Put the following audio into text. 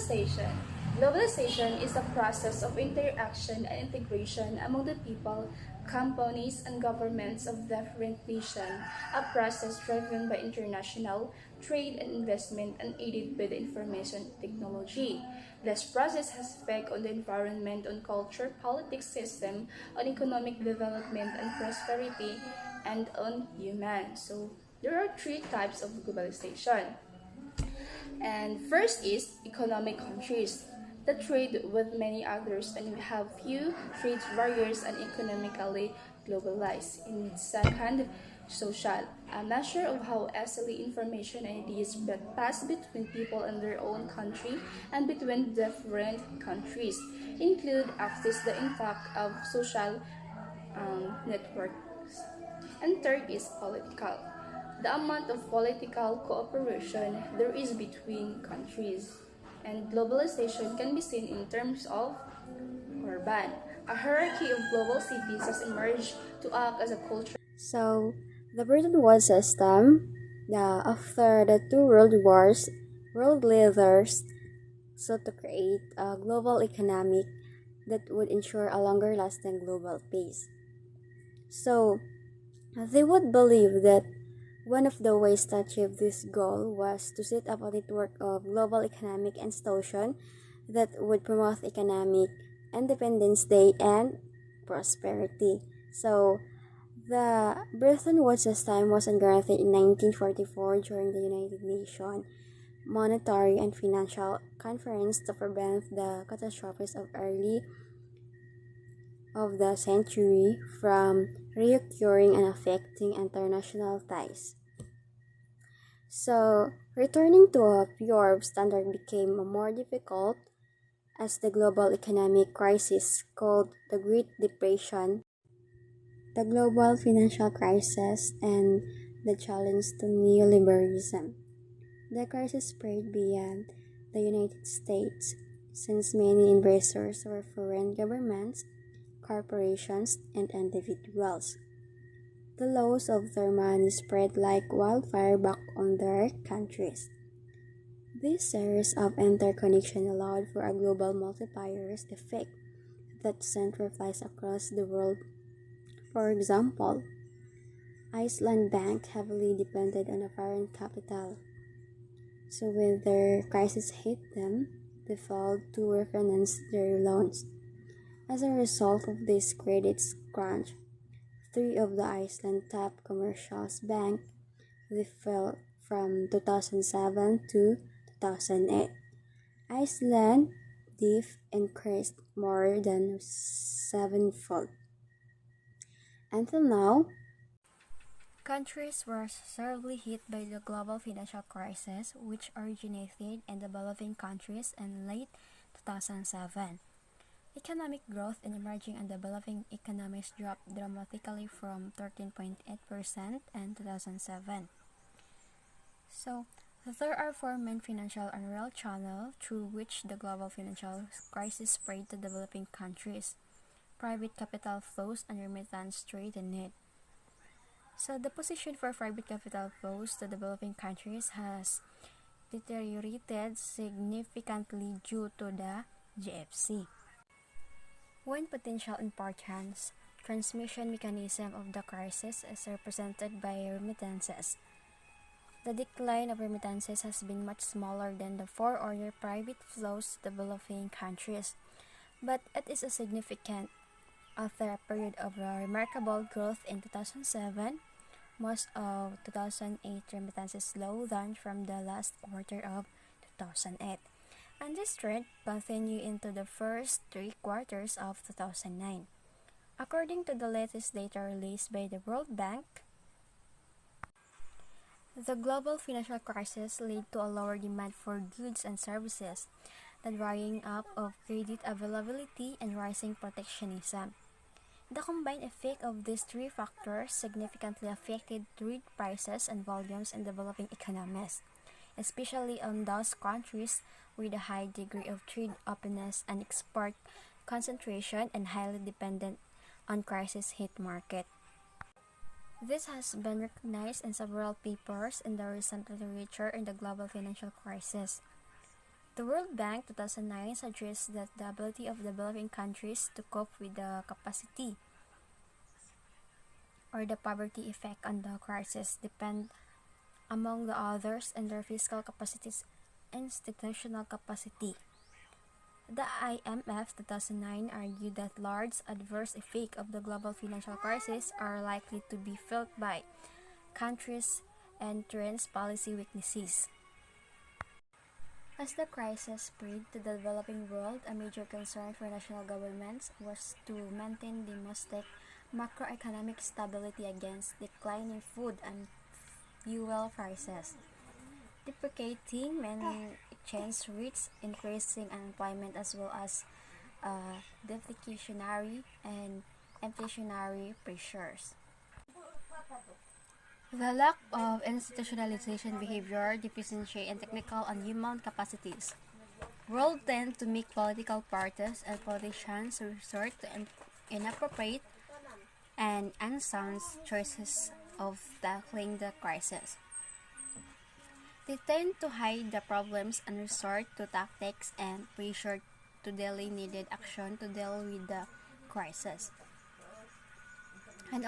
Globalization. Globalization is a process of interaction and integration among the people, companies, and governments of different nations, a process driven by international trade and investment and aided by the information technology. This process has effect on the environment, on culture, politics system, on economic development and prosperity, and on human. So there are three types of globalization. And first is economic countries that trade with many others and have few trade barriers and economically globalized. And second, social, a measure of how easily information and ideas pass between people in their own country and between different countries, include access the impact of social networks. And third is political, the amount of political cooperation there is between countries. And globalization can be seen in terms of urban. A hierarchy of global cities has emerged to act as a culture. So, the Bretton Woods system, after the two world wars, world leaders sought to create a global economic that would ensure a longer lasting global peace. So, they would believe that one of the ways to achieve this goal was to set up a network of global economic institutions that would promote economic independence day and prosperity. So, the Bretton Woods system was granted in 1944 during the United Nations Monetary and Financial Conference to prevent the catastrophes of early of the century from reoccurring and affecting international ties. So, returning to a pure standard became more difficult as the global economic crisis called the Great Depression, the global financial crisis, and the challenge to neoliberalism. The crisis spread beyond the United States since many investors were foreign governments, corporations, and individuals. The loss of their money spread like wildfire back on their countries. This series of interconnection allowed for a global multipliers effect that sent ripples across the world. For example, Iceland Bank heavily depended on a foreign capital. So when their crisis hit them, they failed to refinance their loans. As a result of this credit crunch, three of the Iceland top commercial banks fell from 2007 to 2008. Iceland debt increased more than sevenfold. Until now, countries were severely hit by the global financial crisis, which originated in developing countries in late 2007. Economic growth in emerging and developing economies dropped dramatically from 13.8% in 2007. So, there are four main financial and real channels through which the global financial crisis spread to developing countries: private capital flows and remittance trade and need. So, the position for private capital flows to developing countries has deteriorated significantly due to the GFC. One potential importance transmission mechanism of the crisis is represented by remittances. The decline of remittances has been much smaller than the four-order private flows to developing countries, but it is a significant. After a period of remarkable growth in 2007, most of 2008 remittances slowed down from the last quarter of 2008, and this trend continued into the first three quarters of 2009. According to the latest data released by the World Bank, the global financial crisis led to a lower demand for goods and services, the drying up of credit availability, and rising protectionism. The combined effect of these three factors significantly affected trade prices and volumes in developing economies, especially on those countries with a high degree of trade openness and export concentration and highly dependent on crisis-hit market. This has been recognized in several papers in the recent literature in the global financial crisis. The World Bank 2009 suggests that the ability of developing countries to cope with the capacity or the poverty effect on the crisis depend, among the others, on their fiscal capacities and institutional capacity. The IMF 2009 argued that large adverse effects of the global financial crisis are likely to be felt by countries and entrenched policy weaknesses. As the crisis spread to the developing world, a major concern for national governments was to maintain domestic macroeconomic stability against declining food and fuel prices. Deprecating main exchange rates, increasing unemployment, as well as deflationary and inflationary pressures. The lack of institutionalization behavior, deficiency in technical and human capacities. World tend to make political parties and politicians resort to inappropriate and unsound choices of tackling the crisis. They tend to hide the problems and resort to tactics and pressure to delay needed action to deal with the crisis. And